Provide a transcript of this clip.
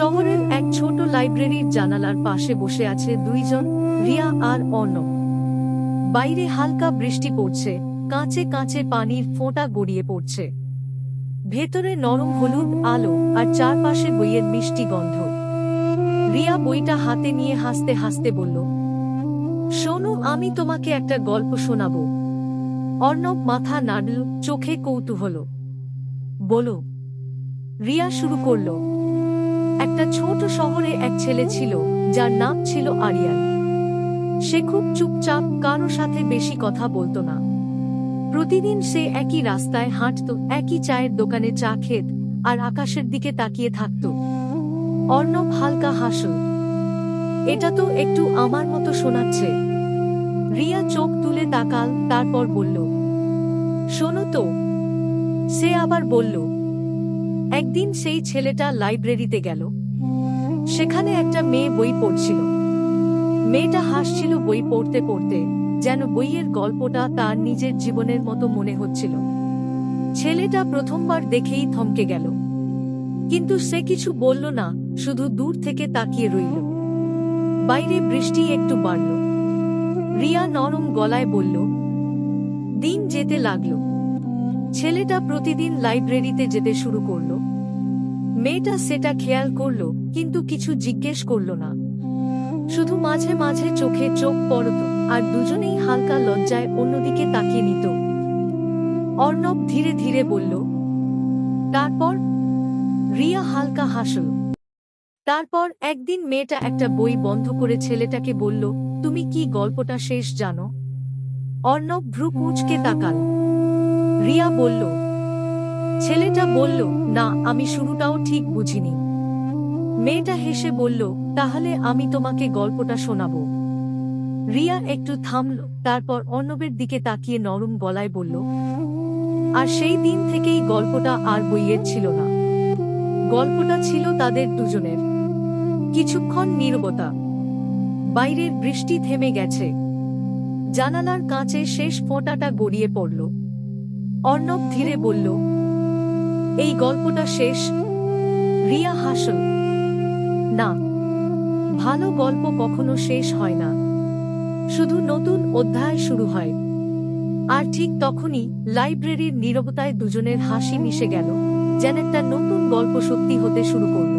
শহরের এক ছোট লাইব্রেরির জানালার পাশে বসে আছে দুইজন, রিয়া আর অর্ণব। বাইরে হালকা বৃষ্টি পড়ছে, কাঁচে কাঁচে পানির ফোঁটা গড়িয়ে পড়ছে। ভেতরে নরম হলুদ আলো আর চারপাশে বইয়ের মিষ্টি গন্ধ। রিয়া বইটা হাতে নিয়ে হাসতে হাসতে বলল, শোনো, আমি তোমাকে একটা গল্প শোনাবো। অর্ণব মাথা নাড়ল, চোখে কৌতূহল। বলো। রিয়া শুরু করল। একটা ছোট শহরে এক ছেলে ছিল, যার নাম ছিল আরিয়ান। সে খুব চুপচাপ, কারো সাথে বেশি কথা বলতো না। প্রতিদিন সে একই রাস্তায় হাঁটত, একই চায়ের দোকানে চা খেত, আর আকাশের দিকে তাকিয়ে থাকত। অর্ণব হালকা হাসল। এটা তো একটু আমার মতো শোনাচ্ছে। রিয়া চোখ তুলে তাকাল, তারপর বলল, শোনো তো। সে আবার বলল, একদিন সেই ছেলেটা লাইব্রেরিতে গেল। সেখানে একটা মেয়ে বই পড়ছিল। মেয়েটা হাসছিল বই পড়তে পড়তে, যেন বইয়ের গল্পটা তার নিজের জীবনের মতো মনে হচ্ছিল। ছেলেটা প্রথমবার দেখেই থমকে গেল, কিন্তু সে কিছু বলল না, শুধু দূর থেকে তাকিয়ে রইল। বাইরে বৃষ্টি একটু বাড়ল। রিয়া নরম গলায় বলল, দিন যেতে লাগলো। ছেলেটা প্রতিদিন লাইব্রেরিতে যেতে শুরু করল। মেয়েটা সেটা খেয়াল করল, কিন্তু কিছু জিজ্ঞেস করল না। শুধু মাঝে মাঝে চোখে চোখ পড়ত, আর দুজনেই হালকা লজ্জায় অন্যদিকে তাকিয়ে নিত। অর্ণব ধীরে ধীরে বলল, তারপর? রিয়া হালকা হাসল। তারপর একদিন মেয়েটা একটা বই বন্ধ করে ছেলেটাকে বলল, তুমি কি গল্পটা শেষ জানো? অর্ণব ভ্রু কুঁচকে তাকাল। রিয়া বলল। ছেলেটা বলল, না, আমি শুরুটাও ঠিক বুঝিনি। মেয়েটা হেসে বলল, তাহলে আমি তোমাকে গল্পটা শোনাব। রিয়া একটু থামল, তারপর অর্ণবের দিকে তাকিয়ে নরম গলায় বলল, আর সেই দিন থেকেই গল্পটা আর বইয়ের ছিল না। গল্পটা ছিল তাদের দুজনের। কিছুক্ষণ নীরবতা। বাইরের বৃষ্টি থেমে গেছে। জানালার কাঁচে শেষ ফোঁটাটা গড়িয়ে পড়ল। অর্ণব ধীরে বলল, এই গল্পটা শেষ? রিয়া হাসল। না, ভালো গল্প কখনো শেষ হয় না, শুধু নতুন অধ্যায় শুরু হয়। আর ঠিক তখনই লাইব্রেরির নীরবতায় দুজনের হাসি মিশে গেল, যেন একটা নতুন গল্প সত্যি হতে শুরু করল।